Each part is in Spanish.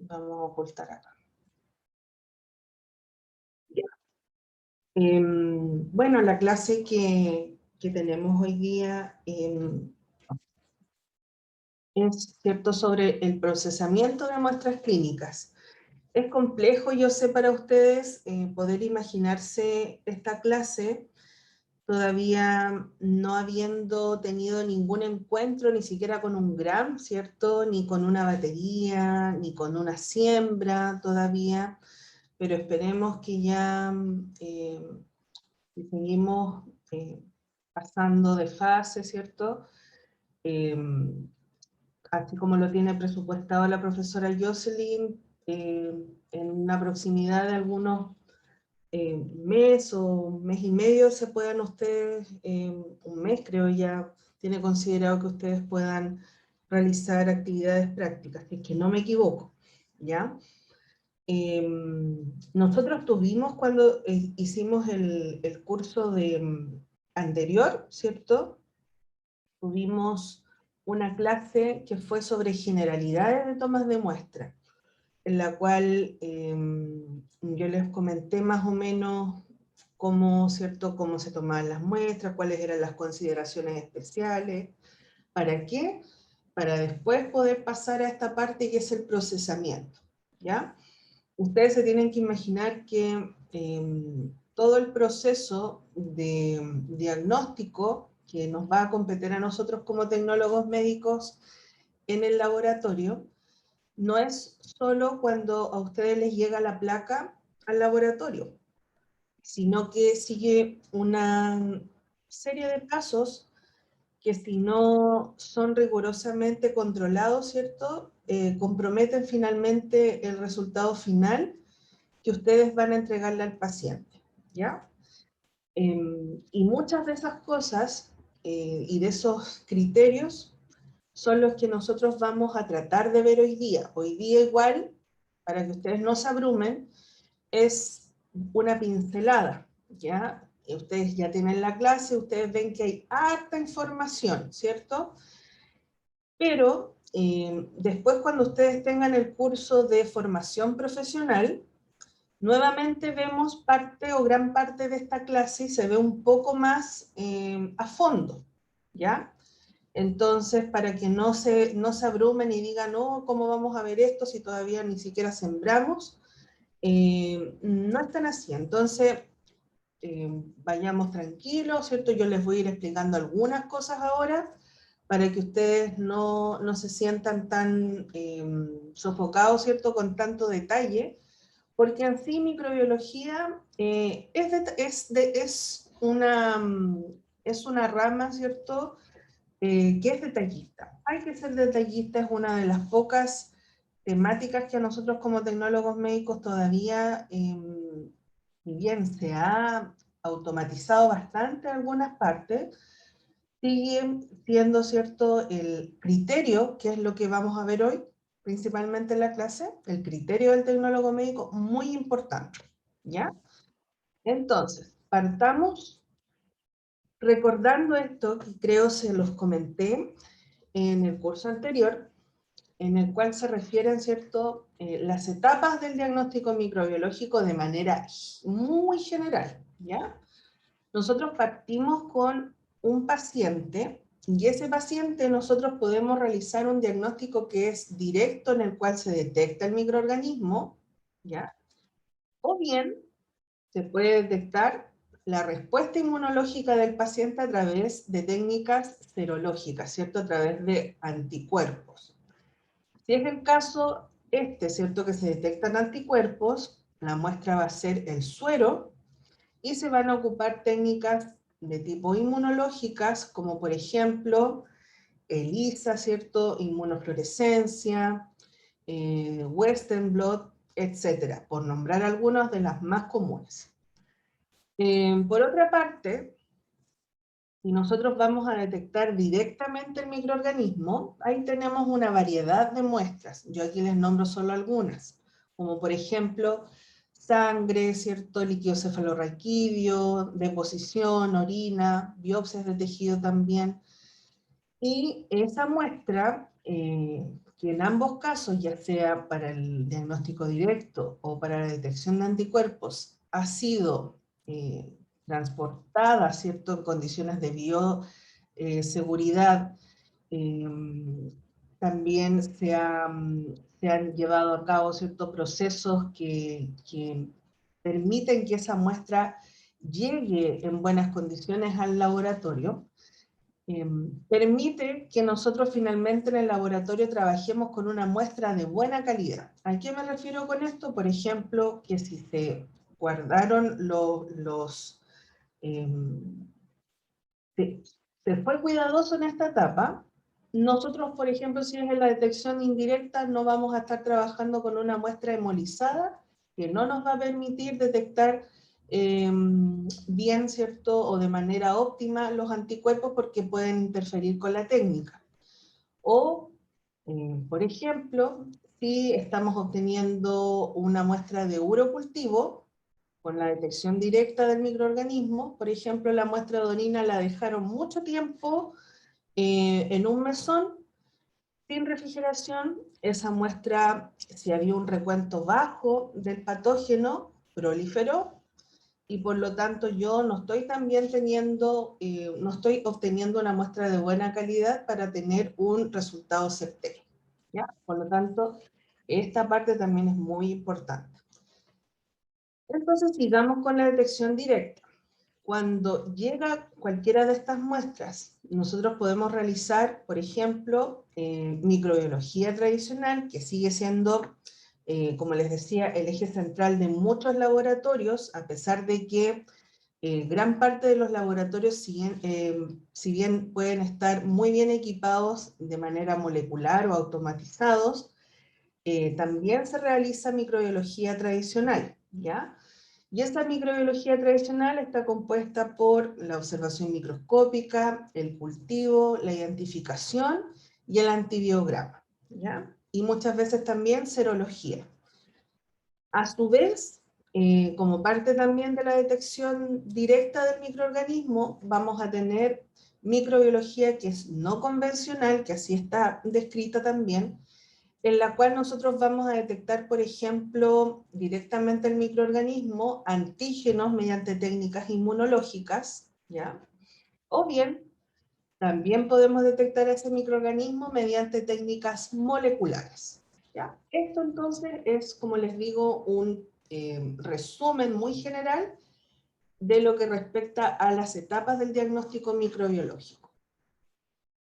Vamos a ocultar acá. Ya. Bueno, la clase que tenemos hoy día es, ¿cierto?, sobre el procesamiento de muestras clínicas. Es complejo, yo sé, para ustedes poder imaginarse esta clase todavía no habiendo tenido ningún encuentro, ni siquiera con un gram, ¿cierto?, ni con una batería, ni con una siembra todavía, pero esperemos que ya si seguimos pasando de fase, ¿cierto?, así como lo tiene presupuestado la profesora Jocelyn, en una proximidad de algunos mes o mes y medio se puedan ustedes, un mes creo ya, tiene considerado que ustedes puedan realizar actividades prácticas, si es que no me equivoco, ¿ya? Nosotros tuvimos cuando hicimos el curso anterior, ¿cierto? Tuvimos una clase que fue sobre generalidades de tomas de muestra, en la cual yo les comenté más o menos cómo, ¿cierto?, cómo se tomaban las muestras, cuáles eran las consideraciones especiales, ¿para qué? Para después poder pasar a esta parte que es el procesamiento, ¿ya? Ustedes se tienen que imaginar que todo el proceso de diagnóstico que nos va a competir a nosotros como tecnólogos médicos en el laboratorio, no es solo cuando a ustedes les llega la placa al laboratorio, sino que sigue una serie de pasos que si no son rigurosamente controlados, ¿cierto?, comprometen finalmente el resultado final que ustedes van a entregarle al paciente, ¿ya? Y muchas de esas cosas y de esos criterios son los que nosotros vamos a tratar de ver hoy día. Hoy día igual, para que ustedes no se abrumen, es una pincelada, ¿ya? Ustedes ya tienen la clase, ustedes ven que hay harta información, ¿cierto? Pero después cuando ustedes tengan el curso de formación profesional, nuevamente vemos parte o gran parte de esta clase y se ve un poco más a fondo, ¿ya? Entonces, para que no se abrumen y digan, no, ¿cómo vamos a ver esto si todavía ni siquiera sembramos? No están así. Entonces, vayamos tranquilos, ¿cierto? Yo les voy a ir explicando algunas cosas ahora para que ustedes no se sientan tan sofocados, ¿cierto?, con tanto detalle, porque en sí microbiología es una rama, ¿cierto?, que es detallista. Hay que ser detallista, es una de las pocas temáticas que a nosotros como tecnólogos médicos todavía, si bien se ha automatizado bastante en algunas partes, sigue siendo, ¿cierto?, el criterio, que es lo que vamos a ver hoy, principalmente en la clase, el criterio del tecnólogo médico, muy importante, ¿ya? Entonces, partamos recordando esto, que creo se los comenté en el curso anterior, en el cual se refieren, ¿cierto?, las etapas del diagnóstico microbiológico de manera muy general, ¿ya? Nosotros partimos con un paciente, y ese paciente nosotros podemos realizar un diagnóstico que es directo, en el cual se detecta el microorganismo, ¿ya? O bien se puede detectar la respuesta inmunológica del paciente a través de técnicas serológicas, ¿cierto?, a través de anticuerpos. Si es el caso ¿cierto?, que se detectan anticuerpos, la muestra va a ser el suero y se van a ocupar técnicas de tipo inmunológicas, como por ejemplo ELISA, ¿cierto?, inmunofluorescencia, Western blot, etcétera, por nombrar algunas de las más comunes. Por otra parte, si nosotros vamos a detectar directamente el microorganismo, ahí tenemos una variedad de muestras. Yo aquí les nombro solo algunas, como por ejemplo sangre, ¿cierto?, líquido cefalorraquídeo, deposición, orina, biopsias de tejido también. Y esa muestra, que en ambos casos, ya sea para el diagnóstico directo o para la detección de anticuerpos, ha sido transportada, ¿cierto?, en condiciones de bioseguridad. También se han llevado a cabo ciertos procesos que permiten que esa muestra llegue en buenas condiciones al laboratorio. Permite que nosotros finalmente en el laboratorio trabajemos con una muestra de buena calidad. ¿A qué me refiero con esto? Por ejemplo, que si se guardaron se fue cuidadoso en esta etapa, nosotros, por ejemplo, si es en la detección indirecta, no vamos a estar trabajando con una muestra hemolizada que no nos va a permitir detectar bien, ¿cierto?, o de manera óptima los anticuerpos porque pueden interferir con la técnica. O, por ejemplo, si estamos obteniendo una muestra de urocultivo, con la detección directa del microorganismo, por ejemplo, la muestra de orina la dejaron mucho tiempo en un mesón, sin refrigeración, esa muestra, si había un recuento bajo del patógeno, proliferó, y por lo tanto yo no estoy también no estoy obteniendo una muestra de buena calidad para tener un resultado certero, ¿ya? Por lo tanto, esta parte también es muy importante. Entonces, sigamos con la detección directa. Cuando llega cualquiera de estas muestras, nosotros podemos realizar, por ejemplo, microbiología tradicional, que sigue siendo, como les decía, el eje central de muchos laboratorios, a pesar de que gran parte de los laboratorios, si bien pueden estar muy bien equipados de manera molecular o automatizados, también se realiza microbiología tradicional, ¿ya? Y esta microbiología tradicional está compuesta por la observación microscópica, el cultivo, la identificación y el antibiograma, ¿ya? Y muchas veces también serología. A su vez, como parte también de la detección directa del microorganismo, vamos a tener microbiología que es no convencional, que así está descrita también, en la cual nosotros vamos a detectar, por ejemplo, directamente el microorganismo, antígenos mediante técnicas inmunológicas, ¿ya? O bien, también podemos detectar ese microorganismo mediante técnicas moleculares, ¿ya? Esto entonces es, como les digo, un resumen muy general de lo que respecta a las etapas del diagnóstico microbiológico.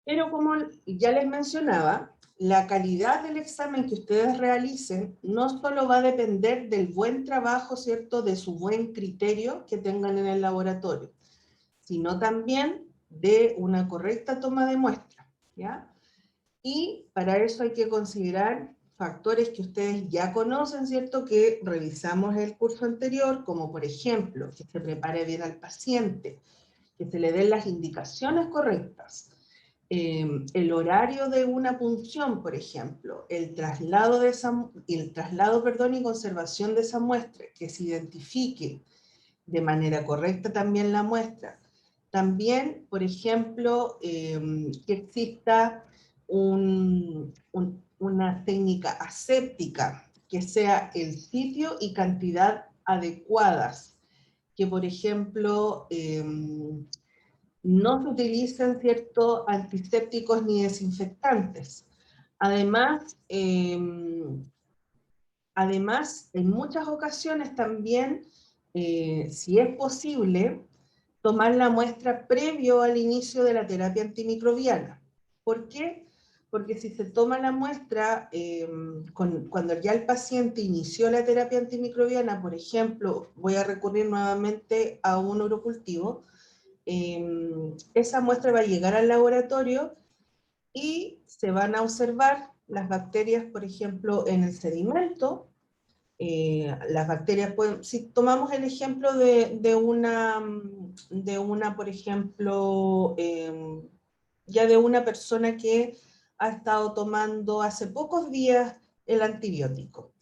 Pero como ya les mencionaba, la calidad del examen que ustedes realicen no solo va a depender del buen trabajo, ¿cierto?, de su buen criterio que tengan en el laboratorio, sino también de una correcta toma de muestra, ¿ya? Y para eso hay que considerar factores que ustedes ya conocen, ¿cierto?, que revisamos el curso anterior, como por ejemplo, que se prepare bien al paciente, que se le den las indicaciones correctas, el horario de una punción, por ejemplo, el traslado y conservación de esa muestra, que se identifique de manera correcta también la muestra. También, por ejemplo, que exista una técnica aséptica, que sea el sitio y cantidad adecuadas, que por ejemplo no se utilizan ciertos antisépticos ni desinfectantes. Además, en muchas ocasiones también, si es posible, tomar la muestra previo al inicio de la terapia antimicrobiana. ¿Por qué? Porque si se toma la muestra cuando ya el paciente inició la terapia antimicrobiana, por ejemplo, voy a recurrir nuevamente a un urocultivo, esa muestra va a llegar al laboratorio y se van a observar las bacterias, por ejemplo, en el sedimento. Las bacterias pueden, si tomamos el ejemplo de una, por ejemplo, ya de una persona que ha estado tomando hace pocos días el antibiótico.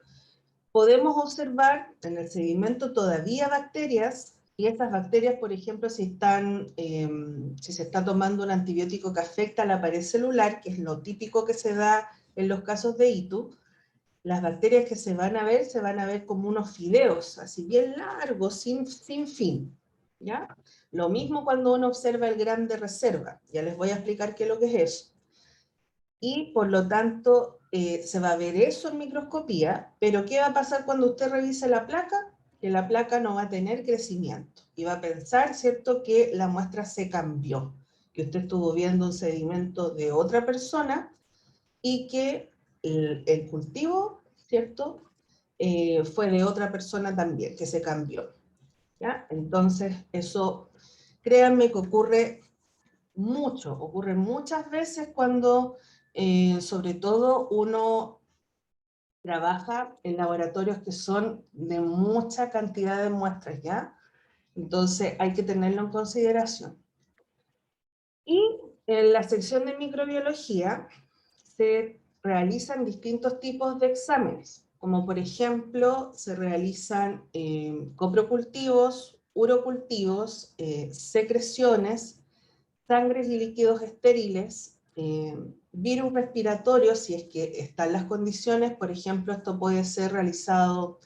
Podemos observar en el sedimento todavía bacterias, y estas bacterias, por ejemplo, si se está tomando un antibiótico que afecta a la pared celular, que es lo típico que se da en los casos de ITU, las bacterias que se van a ver como unos fideos, así bien largos, sin fin, ¿ya? Lo mismo cuando uno observa el Gram de reserva, ya les voy a explicar qué es lo que es eso. Y por lo tanto, se va a ver eso en microscopía, pero ¿qué va a pasar cuando usted revise la placa? Que la placa no va a tener crecimiento, y va a pensar, ¿cierto?, que la muestra se cambió, que usted estuvo viendo un sedimento de otra persona, y que el cultivo, ¿cierto?, fue de otra persona también, que se cambió, ¿ya? Entonces, eso, créanme que ocurre muchas veces cuando, sobre todo, uno trabaja en laboratorios que son de mucha cantidad de muestras, ¿ya? Entonces, hay que tenerlo en consideración. Y en la sección de microbiología se realizan distintos tipos de exámenes, como por ejemplo se realizan coprocultivos, urocultivos, secreciones, sangres y líquidos estériles, virus respiratorios, si es que están las condiciones. Por ejemplo, esto puede ser realizado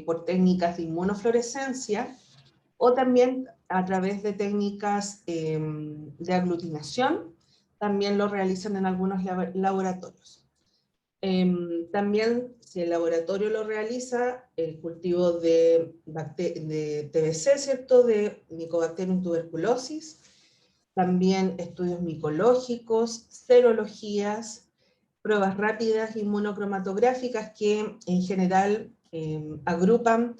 por técnicas de inmunofluorescencia, o también a través de técnicas de aglutinación, también lo realizan en algunos laboratorios. También, si el laboratorio lo realiza, el cultivo de TBC, ¿cierto?, de Mycobacterium tuberculosis, también estudios micológicos, serologías, pruebas rápidas inmunocromatográficas que en general agrupan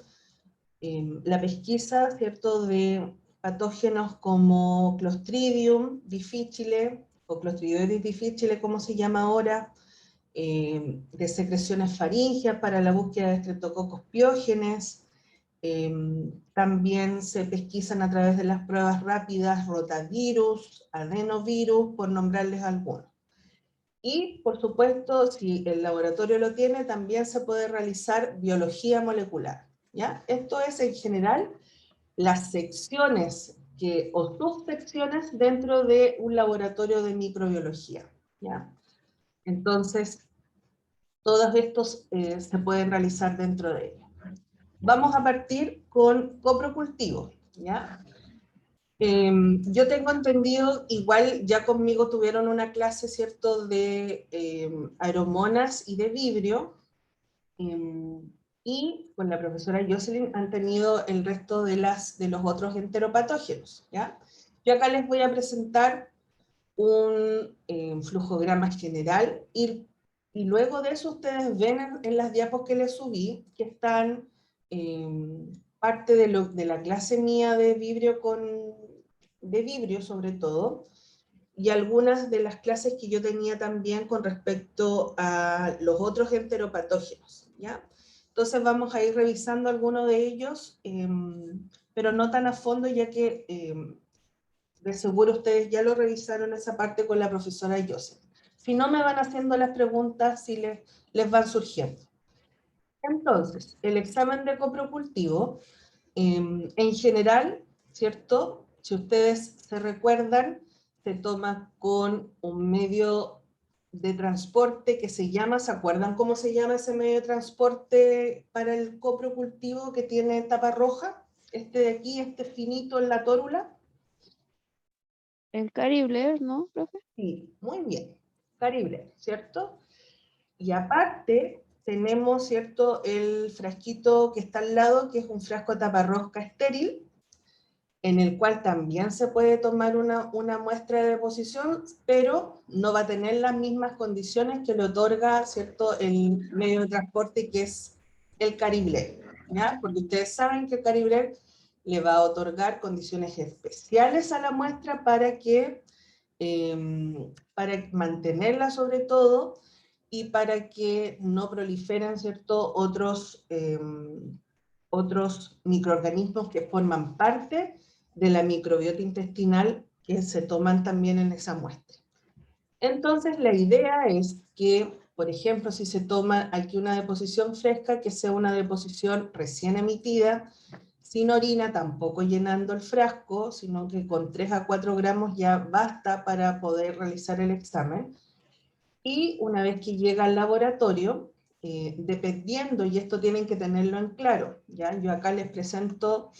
la pesquisa, ¿cierto?, de patógenos como Clostridium difficile, o Clostridioides difficile, como se llama ahora, de secreciones faríngeas para la búsqueda de estreptococos piógenes. También se pesquisan a través de las pruebas rápidas rotavirus, adenovirus, por nombrarles algunos. Y, por supuesto, si el laboratorio lo tiene, también se puede realizar biología molecular, ¿ya? Esto es, en general, las secciones o subsecciones dentro de un laboratorio de microbiología, ¿ya? Entonces, todos estos se pueden realizar dentro de ella. Vamos a partir con coprocultivo, ¿ya? Yo tengo entendido, igual ya conmigo tuvieron una clase, ¿cierto?, de aeromonas y de vibrio, y con la profesora Jocelyn han tenido el resto de los otros enteropatógenos, ¿ya? Yo acá les voy a presentar un flujograma general, y luego de eso ustedes ven en las diapos que les subí, que están parte de la clase mía de vibrio, sobre todo, y algunas de las clases que yo tenía también con respecto a los otros enteropatógenos, ¿ya? Entonces vamos a ir revisando algunos de ellos, pero no tan a fondo, ya que de seguro ustedes ya lo revisaron esa parte con la profesora Joseph. Si no, me van haciendo las preguntas si les van surgiendo. Entonces, el examen de coprocultivo, en general, ¿cierto? Si ustedes se recuerdan, se toma con un medio de transporte que se llama, ¿se acuerdan cómo se llama ese medio de transporte para el coprocultivo que tiene tapa roja? Este de aquí, este finito en la tórula. El Caribler, ¿no, profe? Sí, muy bien. Caribler, ¿cierto? Y aparte tenemos, ¿cierto?, el frasquito que está al lado, que es un frasco taparrosca estéril, en el cual también se puede tomar una muestra de deposición, pero no va a tener las mismas condiciones que le otorga, ¿cierto?, el medio de transporte, que es el Caribler, ¿ya? Porque ustedes saben que el Caribler le va a otorgar condiciones especiales a la muestra para mantenerla, sobre todo, y para que no proliferen, ¿cierto?, otros microorganismos que forman parte de la microbiota intestinal, que se toman también en esa muestra. Entonces, la idea es que, por ejemplo, si se toma aquí una deposición fresca, que sea una deposición recién emitida, sin orina, tampoco llenando el frasco, sino que con 3 a 4 gramos ya basta para poder realizar el examen. Y una vez que llega al laboratorio, dependiendo, y esto tienen que tenerlo en claro, ¿ya? Yo acá les presento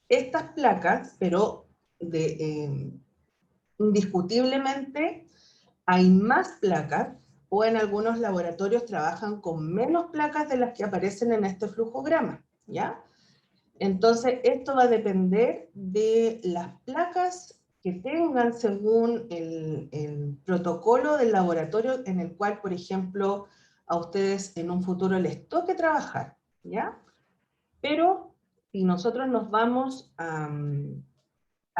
estas placas, pero indiscutiblemente hay más placas, o en algunos laboratorios trabajan con menos placas de las que aparecen en este flujograma, ¿ya? Entonces, esto va a depender de las placas que tengan según el protocolo del laboratorio en el cual, por ejemplo, a ustedes en un futuro les toque trabajar, ¿ya? Pero si nosotros nos vamos a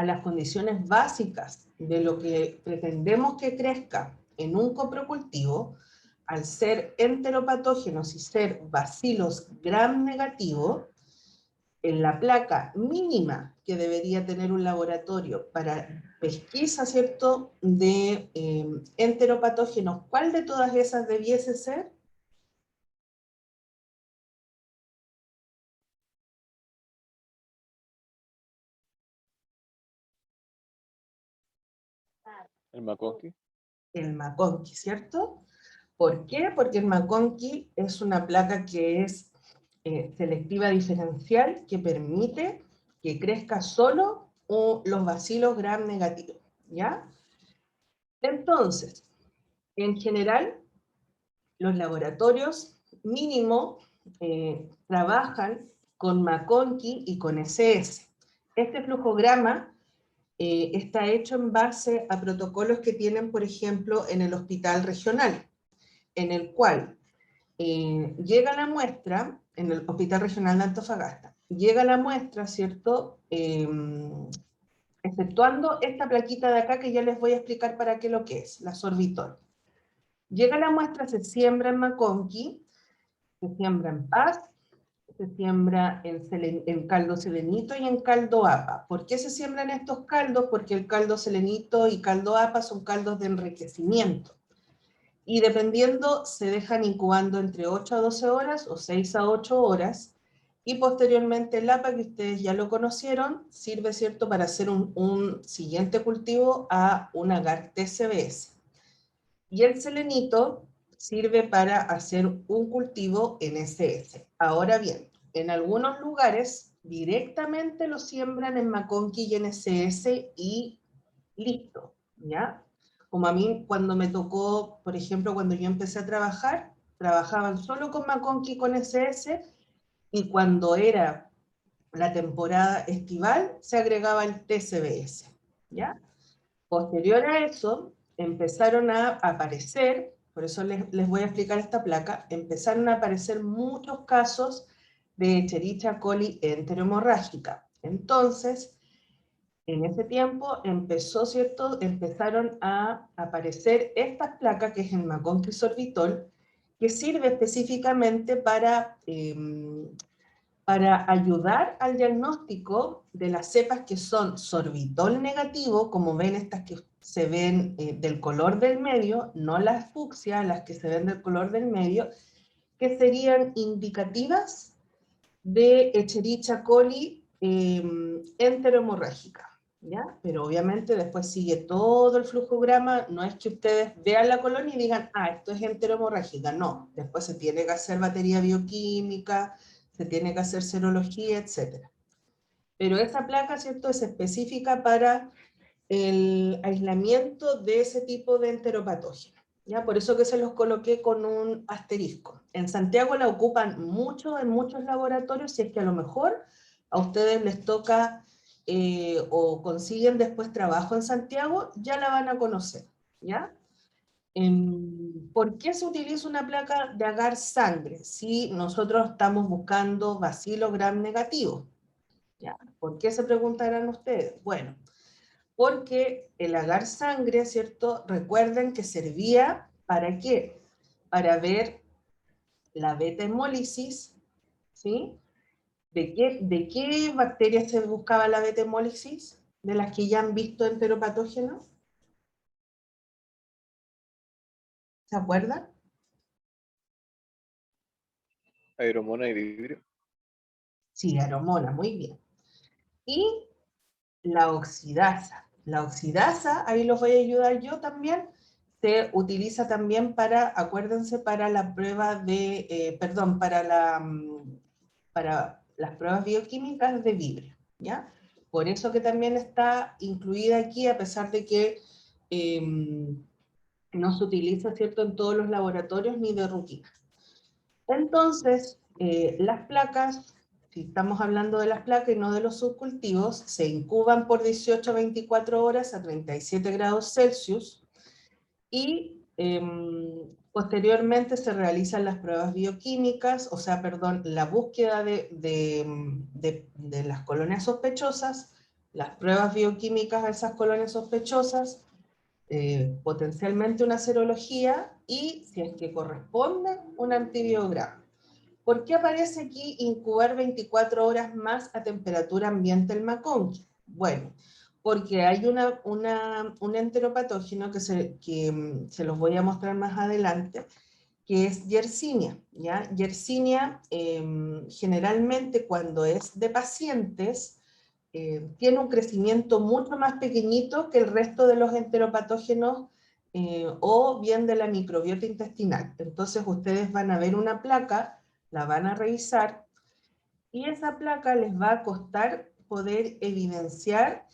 las condiciones básicas de lo que pretendemos que crezca en un coprocultivo, al ser enteropatógenos y ser bacilos gram negativos, en la placa mínima que debería tener un laboratorio para pesquisa, ¿cierto?, de enteropatógenos, ¿cuál de todas esas debiese ser? ¿El McConkey? El McConkey, ¿cierto? ¿Por qué? Porque el McConkey es una placa que es selectiva diferencial que permite que crezca solo los bacilos gram negativos, ¿ya? Entonces, en general, los laboratorios mínimo trabajan con McConkey y con SS. Este flujograma está hecho en base a protocolos que tienen, por ejemplo, en el hospital regional, en el cual llega la muestra, en el Hospital Regional de Antofagasta, llega la muestra, ¿cierto? Exceptuando esta plaquita de acá que ya les voy a explicar para qué lo que es, la sorbitol. Llega la muestra, se siembra en McConkey, se siembra en Paz, se siembra en caldo selenito y en caldo APA. ¿Por qué se siembran estos caldos? Porque el caldo selenito y caldo APA son caldos de enriquecimiento. Y dependiendo, se dejan incubando entre 8 a 12 horas o 6 a 8 horas. Y posteriormente el APA, que ustedes ya lo conocieron, sirve, ¿cierto?, para hacer un siguiente cultivo a un agar TCBS. Y el selenito sirve para hacer un cultivo en SS. Ahora bien, en algunos lugares directamente lo siembran en McConkey y en SS y listo, ¿ya? Como a mí cuando me tocó, por ejemplo, cuando yo empecé a trabajar, trabajaban solo con McConkey y con SS, y cuando era la temporada estival se agregaba el TCBS, ¿ya? Posterior a eso, empezaron a aparecer, por eso les voy a explicar esta placa, empezaron a aparecer muchos casos de Escherichia coli enterohemorrágica. Entonces, en ese tiempo empezó, ¿cierto? Empezaron a aparecer estas placas, que es el McConkey sorbitol, que sirve específicamente para ayudar al diagnóstico de las cepas que son sorbitol negativo, como ven estas que se ven del color del medio, no las fucsia, las que se ven del color del medio, que serían indicativas de Escherichia coli enterohemorrágica, ¿ya? Pero obviamente después sigue todo el flujograma, no es que ustedes vean la colonia y digan, ah, esto es enterohemorrágica, no, después se tiene que hacer batería bioquímica, se tiene que hacer serología, etc. Pero esa placa, ¿cierto?, es específica para el aislamiento de ese tipo de enteropatógeno. ¿Ya? Por eso que se los coloqué con un asterisco. En Santiago la ocupan mucho en muchos laboratorios, si es que a lo mejor a ustedes les toca o consiguen después trabajo en Santiago, ya la van a conocer. ¿Ya? ¿Por qué se utiliza una placa de agar sangre si nosotros estamos buscando bacilos gram negativos? ¿Ya? ¿Por qué se preguntarán ustedes? Bueno, porque el agar sangre, ¿cierto? Recuerden que servía ¿para qué? Para ver la beta-hemólisis, ¿sí? ¿De qué bacterias se buscaba la beta-hemólisis? ¿De las que ya han visto enteropatógenos? ¿Se acuerdan? Aeromona y vidrio. Sí, aromona, muy bien. Y la oxidasa. La oxidasa, ahí los voy a ayudar yo también, se utiliza también para, acuérdense, para la prueba de, para las pruebas bioquímicas de Vibrio, ¿ya? Por eso que también está incluida aquí, a pesar de que no se utiliza, ¿cierto?, en todos los laboratorios ni de rutina. Entonces, las placas, si estamos hablando de las placas y no de los subcultivos, se incuban por 18 a 24 horas a 37 grados Celsius y posteriormente se realizan las pruebas bioquímicas, o sea, perdón, la búsqueda de las colonias sospechosas, las pruebas bioquímicas a esas colonias sospechosas, potencialmente una serología y, si es que corresponde, un antibiograma. ¿Por qué aparece aquí incubar 24 horas más a temperatura ambiente el McConkie? Bueno, porque hay un enteropatógeno que se los voy a mostrar más adelante, que es Yersinia, ¿ya? Yersinia generalmente cuando es de pacientes tiene un crecimiento mucho más pequeñito que el resto de los enteropatógenos o bien de la microbiota intestinal. Entonces ustedes van a ver una placa, la van a revisar, y esa placa les va a costar poder evidenciar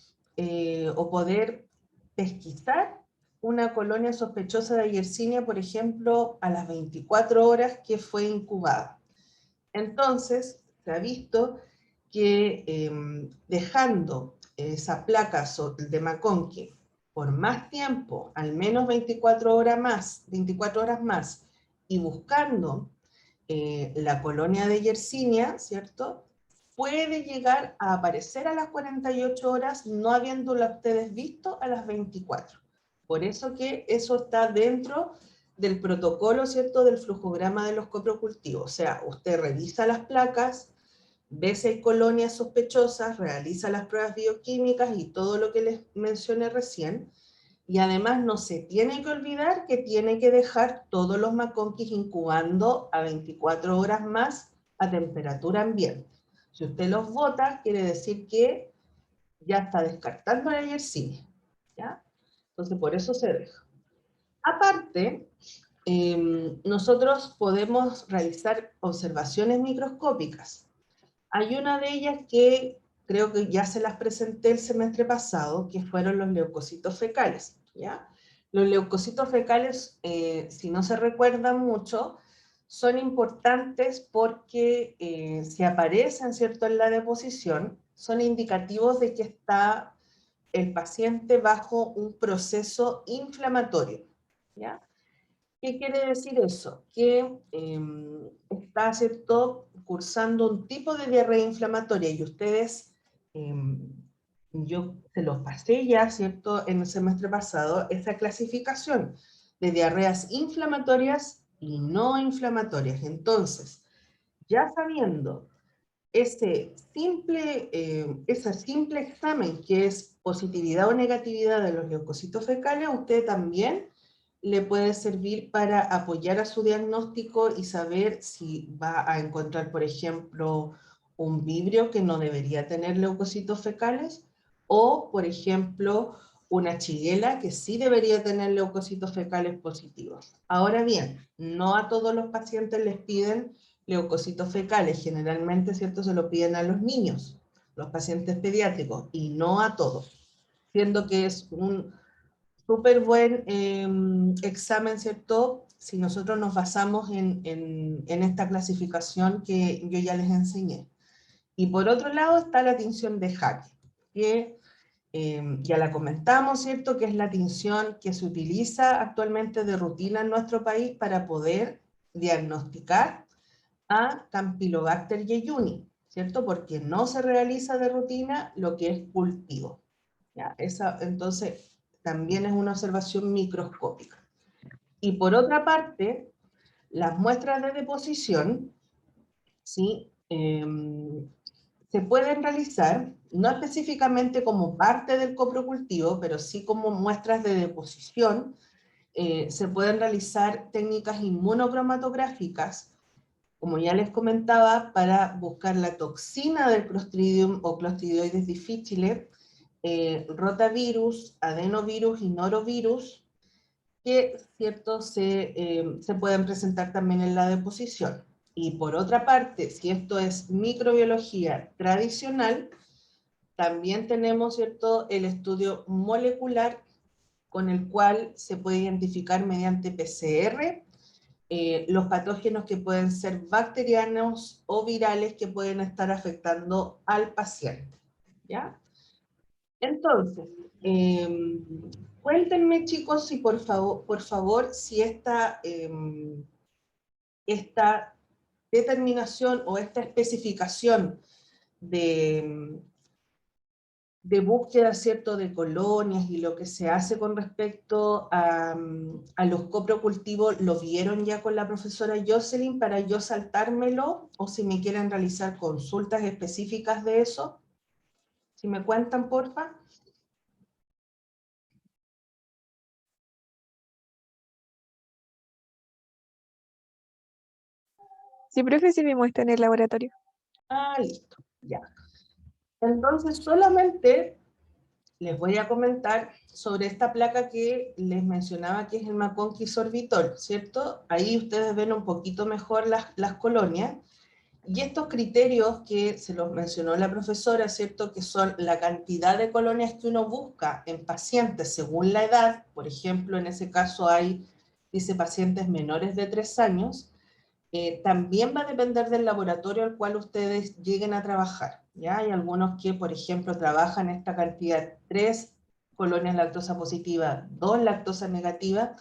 o poder pesquisar una colonia sospechosa de Yersinia, por ejemplo, a las 24 horas que fue incubada. Entonces, se ha visto que dejando esa placa de McConkie por más tiempo, al menos 24 horas más, y buscando la colonia de Yersinia, ¿cierto?, puede llegar a aparecer a las 48 horas, no habiéndola ustedes visto a las 24. Por eso que eso está dentro del protocolo, ¿cierto?, del flujograma de los coprocultivos. O sea, usted revisa las placas, ve si hay colonias sospechosas, realiza las pruebas bioquímicas y todo lo que les mencioné recién, y además no se tiene que olvidar que tiene que dejar todos los McConkies incubando a 24 horas más a temperatura ambiente. Si usted los bota, quiere decir que ya está descartando la Yersinia, ¿ya? Entonces por eso se deja. Aparte, nosotros podemos realizar observaciones microscópicas. Hay una de ellas que creo que ya se las presenté el semestre pasado, que fueron los leucocitos fecales, ¿ya? Los leucocitos fecales, si no se recuerdan mucho, son importantes porque si aparecen, ¿cierto?, en la deposición, son indicativos de que está el paciente bajo un proceso inflamatorio, ¿ya? ¿Qué quiere decir eso? Que está, ¿cierto?, cursando un tipo de diarrea inflamatoria y ustedes, yo se los pasé ya, ¿cierto?, en el semestre pasado, esa clasificación de diarreas inflamatorias y no inflamatorias. Entonces, ya sabiendo ese simple examen que es positividad o negatividad de los leucocitos fecales, usted también le puede servir para apoyar a su diagnóstico y saber si va a encontrar, por ejemplo, un vibrio que no debería tener leucocitos fecales, o, por ejemplo, una shigella que sí debería tener leucocitos fecales positivos. Ahora bien, no a todos los pacientes les piden leucocitos fecales, generalmente, ¿cierto?, se lo piden a los niños, los pacientes pediátricos, y no a todos, siendo que es un súper buen examen, ¿cierto?, si nosotros nos basamos en esta clasificación que yo ya les enseñé. Y por otro lado está la tinción de Hague, que ya la comentamos, ¿cierto?, que es la tinción que se utiliza actualmente de rutina en nuestro país para poder diagnosticar a Campylobacter jejuni, ¿cierto?, porque no se realiza de rutina lo que es cultivo, ¿ya? Entonces, también es una observación microscópica. Y por otra parte, las muestras de deposición, ¿sí?, se pueden realizar, no específicamente como parte del coprocultivo, pero sí como muestras de deposición. Se pueden realizar técnicas inmunocromatográficas, como ya les comentaba, para buscar la toxina del Clostridium o Clostridioides difficile, rotavirus, adenovirus y norovirus, que, ¿cierto?, se pueden presentar también en la deposición. Y por otra parte, si esto es microbiología tradicional, también tenemos, ¿cierto?, el estudio molecular con el cual se puede identificar mediante PCR los patógenos que pueden ser bacterianos o virales que pueden estar afectando al paciente, ¿ya? Entonces, cuéntenme, chicos, si por favor, si esta determinación o esta especificación de búsqueda, ¿cierto?, de colonias y lo que se hace con respecto a los coprocultivos, ¿lo vieron ya con la profesora Jocelyn para yo saltármelo? O si me quieren realizar consultas específicas de eso, si me cuentan, porfa. Sí, profe, sí vimos esto en el laboratorio. Ah, listo, ya. Entonces, solamente les voy a comentar sobre esta placa que les mencionaba, que es el McConkey sorbitol, ¿cierto? Ahí ustedes ven un poquito mejor las colonias. Y estos criterios que se los mencionó la profesora, ¿cierto?, que son la cantidad de colonias que uno busca en pacientes según la edad, por ejemplo, en ese caso dice pacientes menores de 3 años, también va a depender del laboratorio al cual ustedes lleguen a trabajar, ¿ya? Hay algunos que, por ejemplo, trabajan esta cantidad, 3 colonias lactosa positiva, 2 lactosa negativa,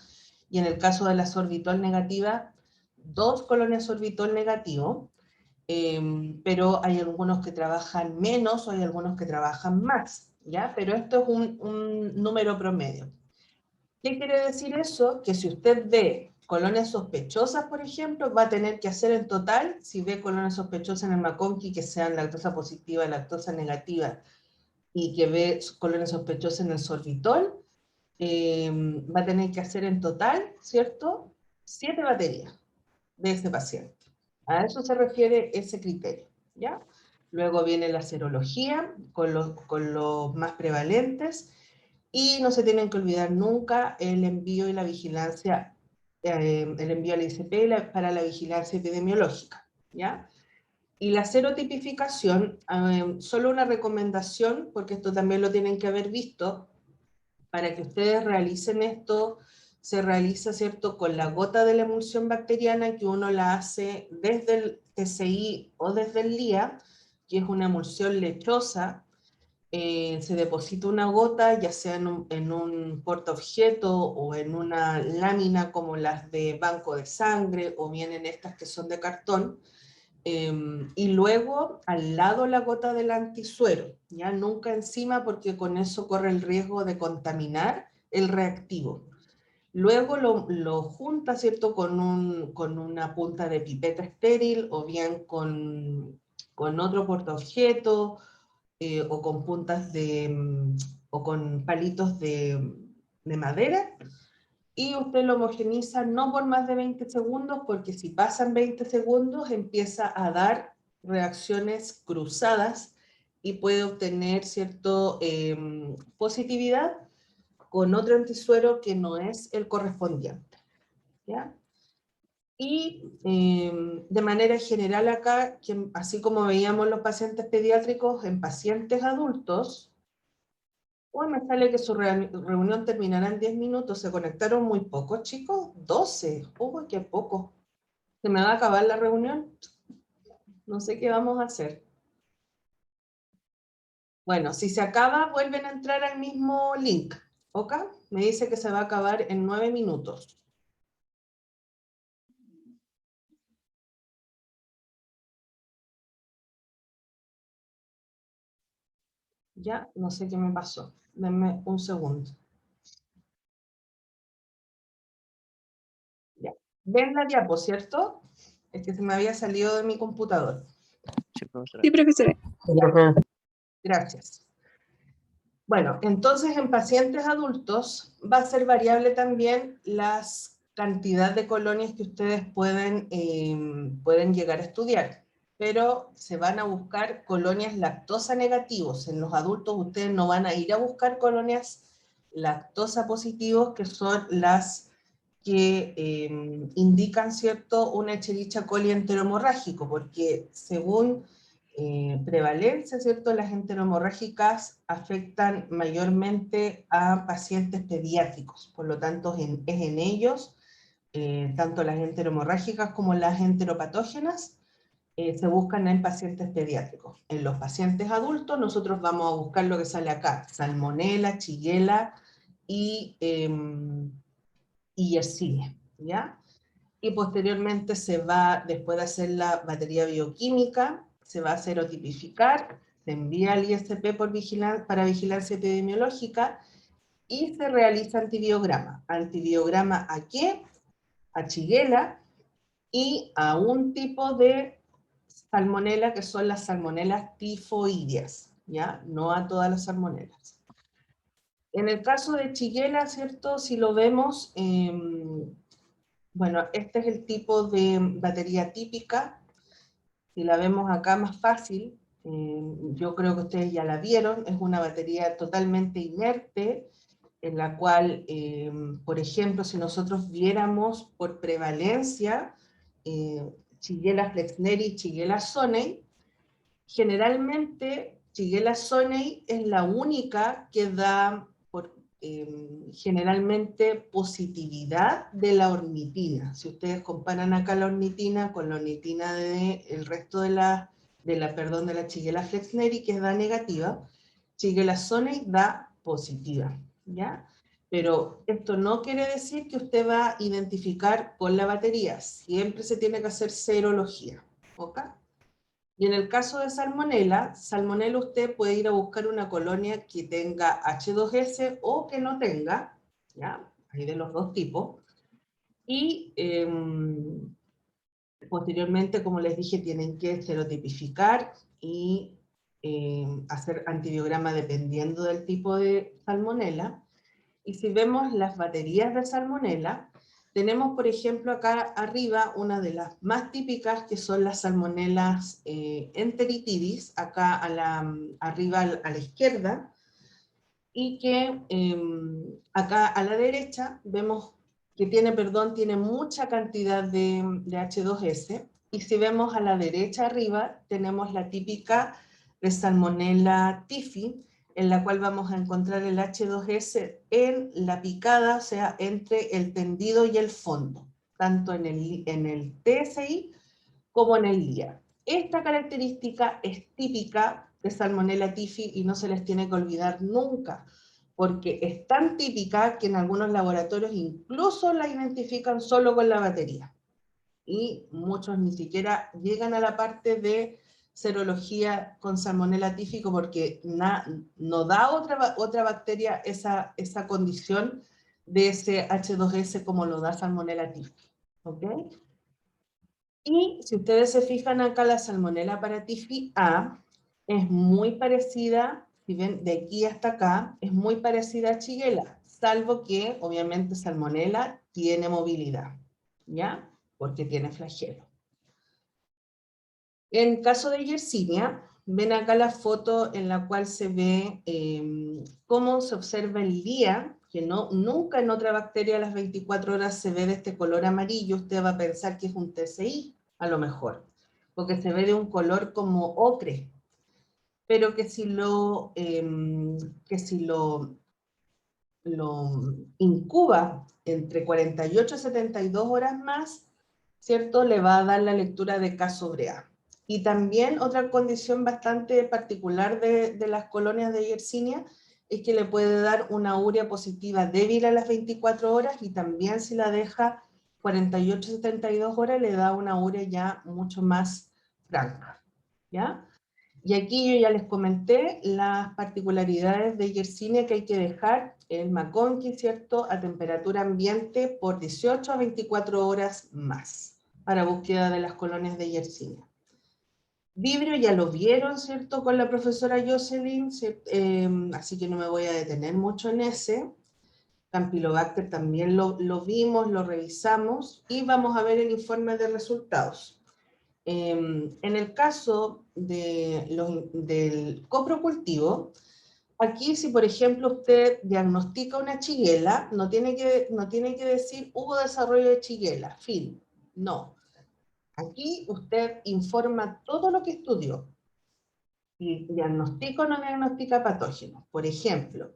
y en el caso de la sorbitol negativa, 2 colonias sorbitol negativo, pero hay algunos que trabajan menos o hay algunos que trabajan más, ¿ya? Pero esto es un número promedio. ¿Qué quiere decir eso? Que si usted ve colonias sospechosas, por ejemplo, va a tener que hacer en total, si ve colonias sospechosas en el McConkey que sean lactosa positiva, lactosa negativa, y que ve colonias sospechosas en el sorbitol, va a tener que hacer en total, ¿cierto?, 7 baterías de ese paciente. A eso se refiere ese criterio, ¿ya? Luego viene la serología con los más prevalentes, y no se tienen que olvidar nunca el envío y la vigilancia, el envío al ICP para la vigilancia epidemiológica, ¿ya? Y la serotipificación, solo una recomendación, porque esto también lo tienen que haber visto, para que ustedes realicen esto, se realiza, ¿cierto?, con la gota de la emulsión bacteriana que uno la hace desde el TCI o desde el LIA, que es una emulsión lechosa. Se deposita una gota, ya sea en un portaobjeto o en una lámina como las de banco de sangre, o bien en estas que son de cartón, y luego al lado la gota del antisuero, ya nunca encima, porque con eso corre el riesgo de contaminar el reactivo. Luego lo junta, ¿cierto?, con una punta de pipeta estéril, o bien con otro portaobjeto, o con puntas o con palitos de madera, y usted lo homogeniza no por más de 20 segundos, porque si pasan 20 segundos empieza a dar reacciones cruzadas y puede obtener, ¿cierto?, positividad con otro antisuero que no es el correspondiente, ¿ya? Y de manera general acá, así como veíamos los pacientes pediátricos, en pacientes adultos, me sale que su reunión terminará en 10 minutos, se conectaron muy pocos, chicos, 12, qué poco. ¿Se me va a acabar la reunión? No sé qué vamos a hacer. Bueno, si se acaba, vuelven a entrar al mismo link, ¿ok? Me dice que se va a acabar en 9 minutos. Ya, no sé qué me pasó. Denme un segundo. Ya. ¿Ven la diapo, cierto? Es que se me había salido de mi computador. Sí, profesora. Gracias. Bueno, entonces en pacientes adultos va a ser variable también las cantidad de colonias que ustedes pueden llegar a estudiar, pero se van a buscar colonias lactosa negativos. En los adultos ustedes no van a ir a buscar colonias lactosa positivos, que son las que indican, ¿cierto?, un Escherichia coli enterohemorrágico, porque según prevalencia, ¿cierto?, las enterohemorrágicas afectan mayormente a pacientes pediátricos, por lo tanto es en ellos, tanto las enterohemorrágicas como las enteropatógenas, se buscan en pacientes pediátricos. En los pacientes adultos nosotros vamos a buscar lo que sale acá, Salmonella, Shigella y Yersinia, ¿ya? Y posteriormente se va, después de hacer la batería bioquímica, se va a serotipificar, se envía al ISP para vigilancia epidemiológica y se realiza antibiograma. ¿Antibiograma a qué? A Shigella y a un tipo de salmonela que son las salmonelas tifoideas, ¿ya? No a todas las salmonelas. En el caso de Shigella, ¿cierto? Si lo vemos, bueno, este es el tipo de batería típica. Si la vemos acá más fácil, yo creo que ustedes ya la vieron, es una batería totalmente inerte, en la cual, por ejemplo, si nosotros viéramos por prevalencia, Shigella flexneri y Shigella sonei, generalmente Shigella sonei es la única que da generalmente positividad de la ornitina. Si ustedes comparan acá la ornitina con la ornitina del resto de la Shigella flexneri, que da negativa, Shigella sonei da positiva, ¿ya? Pero esto no quiere decir que usted va a identificar con la batería. Siempre se tiene que hacer serología, ¿ok? Y en el caso de salmonela, usted puede ir a buscar una colonia que tenga H2S o que no tenga, ¿ya? Hay de los dos tipos. Y posteriormente, como les dije, tienen que serotipificar y hacer antibiograma dependiendo del tipo de salmonela. Y si vemos las baterías de salmonela, tenemos, por ejemplo, acá arriba una de las más típicas, que son las salmonelas enteritidis, acá arriba a la izquierda, y que acá a la derecha vemos que tiene mucha cantidad de H2S, y si vemos a la derecha arriba, tenemos la típica de Salmonella typhi, en la cual vamos a encontrar el H2S en la picada, o sea, entre el tendido y el fondo, tanto en el TSI como en el LIA. Esta característica es típica de Salmonella typhi y no se les tiene que olvidar nunca, porque es tan típica que en algunos laboratorios incluso la identifican solo con la batería. Y muchos ni siquiera llegan a la parte de serología con Salmonella typhi porque no da otra bacteria esa condición de ese H2S como lo da Salmonella typhi. ¿Ok? Y si ustedes se fijan acá, la Salmonella paratyphi A es muy parecida, si ven de aquí hasta acá, es muy parecida a Shigella, salvo que obviamente Salmonella tiene movilidad, ¿ya? Porque tiene flagelo. En caso de Yersinia, ven acá la foto en la cual se ve cómo se observa el LIA, que nunca en otra bacteria a las 24 horas se ve de este color amarillo. Usted va a pensar que es un TCI, a lo mejor, porque se ve de un color como ocre, pero que si lo incuba entre 48 y 72 horas más, ¿cierto?, le va a dar la lectura de K sobre A. Y también otra condición bastante particular de las colonias de Yersinia es que le puede dar una urea positiva débil a las 24 horas, y también si la deja 48 a 72 horas le da una urea ya mucho más franca, ¿ya? Y aquí yo ya les comenté las particularidades de Yersinia, que hay que dejar el McConkey, ¿cierto?, a temperatura ambiente por 18 a 24 horas más, para búsqueda de las colonias de Yersinia. Vibrio ya lo vieron, ¿cierto?, con la profesora Jocelyn, así que no me voy a detener mucho en ese. Campylobacter también lo vimos, lo revisamos, y vamos a ver el informe de resultados. En el caso del coprocultivo, aquí si por ejemplo usted diagnostica una shigella, no tiene que decir hubo desarrollo de shigella, fin. No. Aquí usted informa todo lo que estudió. Y diagnostica o no diagnostica patógenos. Por ejemplo,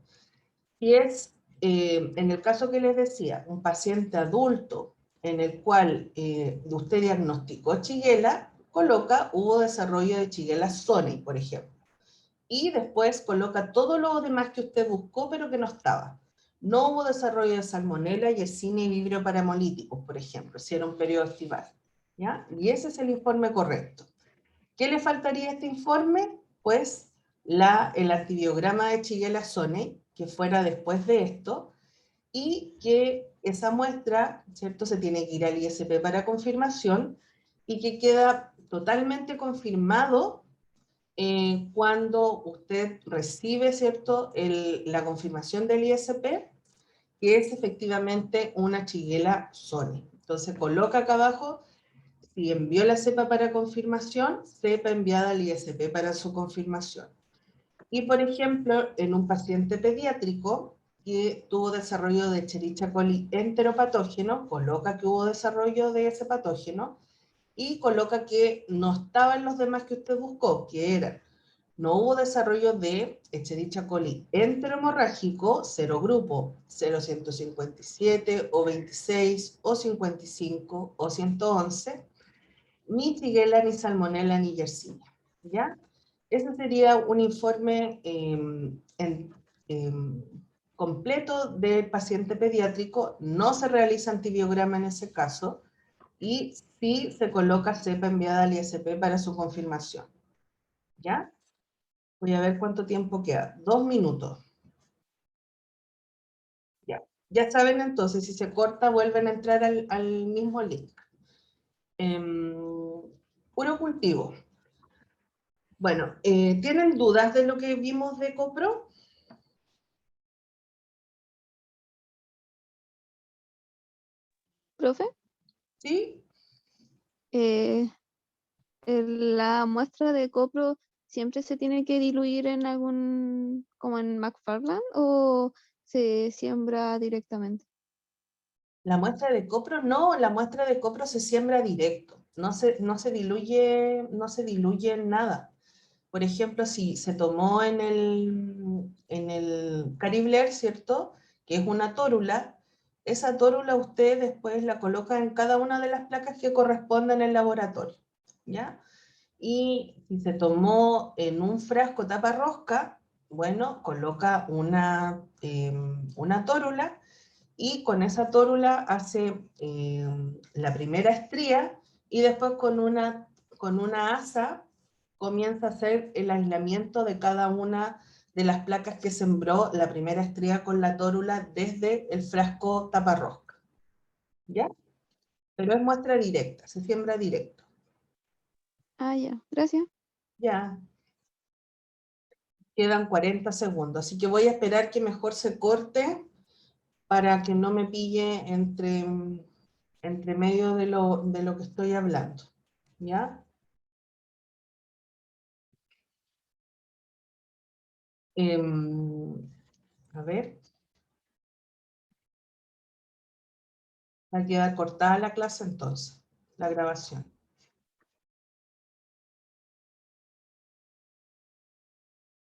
si es, en el caso que les decía, un paciente adulto en el cual usted diagnosticó shigella, coloca hubo desarrollo de shigella sonnei, por ejemplo. Y después coloca todo lo demás que usted buscó, pero que no estaba. No hubo desarrollo de salmonella, Yersinia y vibrio paramolíticos, por ejemplo, si era un periodo estival. ¿Ya? Y ese es el informe correcto. ¿Qué le faltaría a este informe? Pues el antibiograma de Shigella sonnei, que fuera después de esto, y que esa muestra, ¿cierto?, se tiene que ir al ISP para confirmación, y que queda totalmente confirmado cuando usted recibe, ¿cierto?, la confirmación del ISP, que es efectivamente una Shigella sonnei. Entonces coloca acá abajo, si envió la cepa para confirmación, cepa enviada al ISP para su confirmación. Y por ejemplo, en un paciente pediátrico que tuvo desarrollo de Escherichia coli enteropatógeno, coloca que hubo desarrollo de ese patógeno y coloca que no estaban los demás que usted buscó, que eran, no hubo desarrollo de Escherichia coli enterohemorrágico, 0 grupo, 0,157 o 26 o 55 o 111, ni Shigella, ni Salmonella, ni Yersinia, ¿ya? Ese sería un informe completo del paciente pediátrico. No se realiza antibiograma en ese caso y sí se coloca cepa enviada al ISP para su confirmación, ¿ya? Voy a ver cuánto tiempo queda. 2 minutos. Ya. Ya saben entonces, si se corta, vuelven a entrar al mismo link. Puro cultivo. Bueno, ¿tienen dudas de lo que vimos de Copro? Profe, ¿Sí? eh, la muestra de copro siempre se tiene que diluir en algún, como en McFarland, o se siembra directamente. La muestra de Copro, no, la muestra de Copro se siembra directo, no se diluye en nada. Por ejemplo, si se tomó en el Caribler, ¿cierto?, que es una tórula, esa tórula usted después la coloca en cada una de las placas que correspondan en el laboratorio, ¿ya? Y si se tomó en un frasco tapa rosca, bueno, coloca una tórula, y con esa tórula hace la primera estría, y después con una asa comienza a hacer el aislamiento de cada una de las placas que sembró la primera estría con la tórula desde el frasco taparrosca. ¿Ya? Pero es muestra directa, se siembra directo. Ah, ya, gracias. Ya. Quedan 40 segundos, así que voy a esperar que mejor se corte para que no me pille entre medio de lo que estoy hablando. ¿Ya? A ver. Va a quedar cortada la clase entonces, la grabación.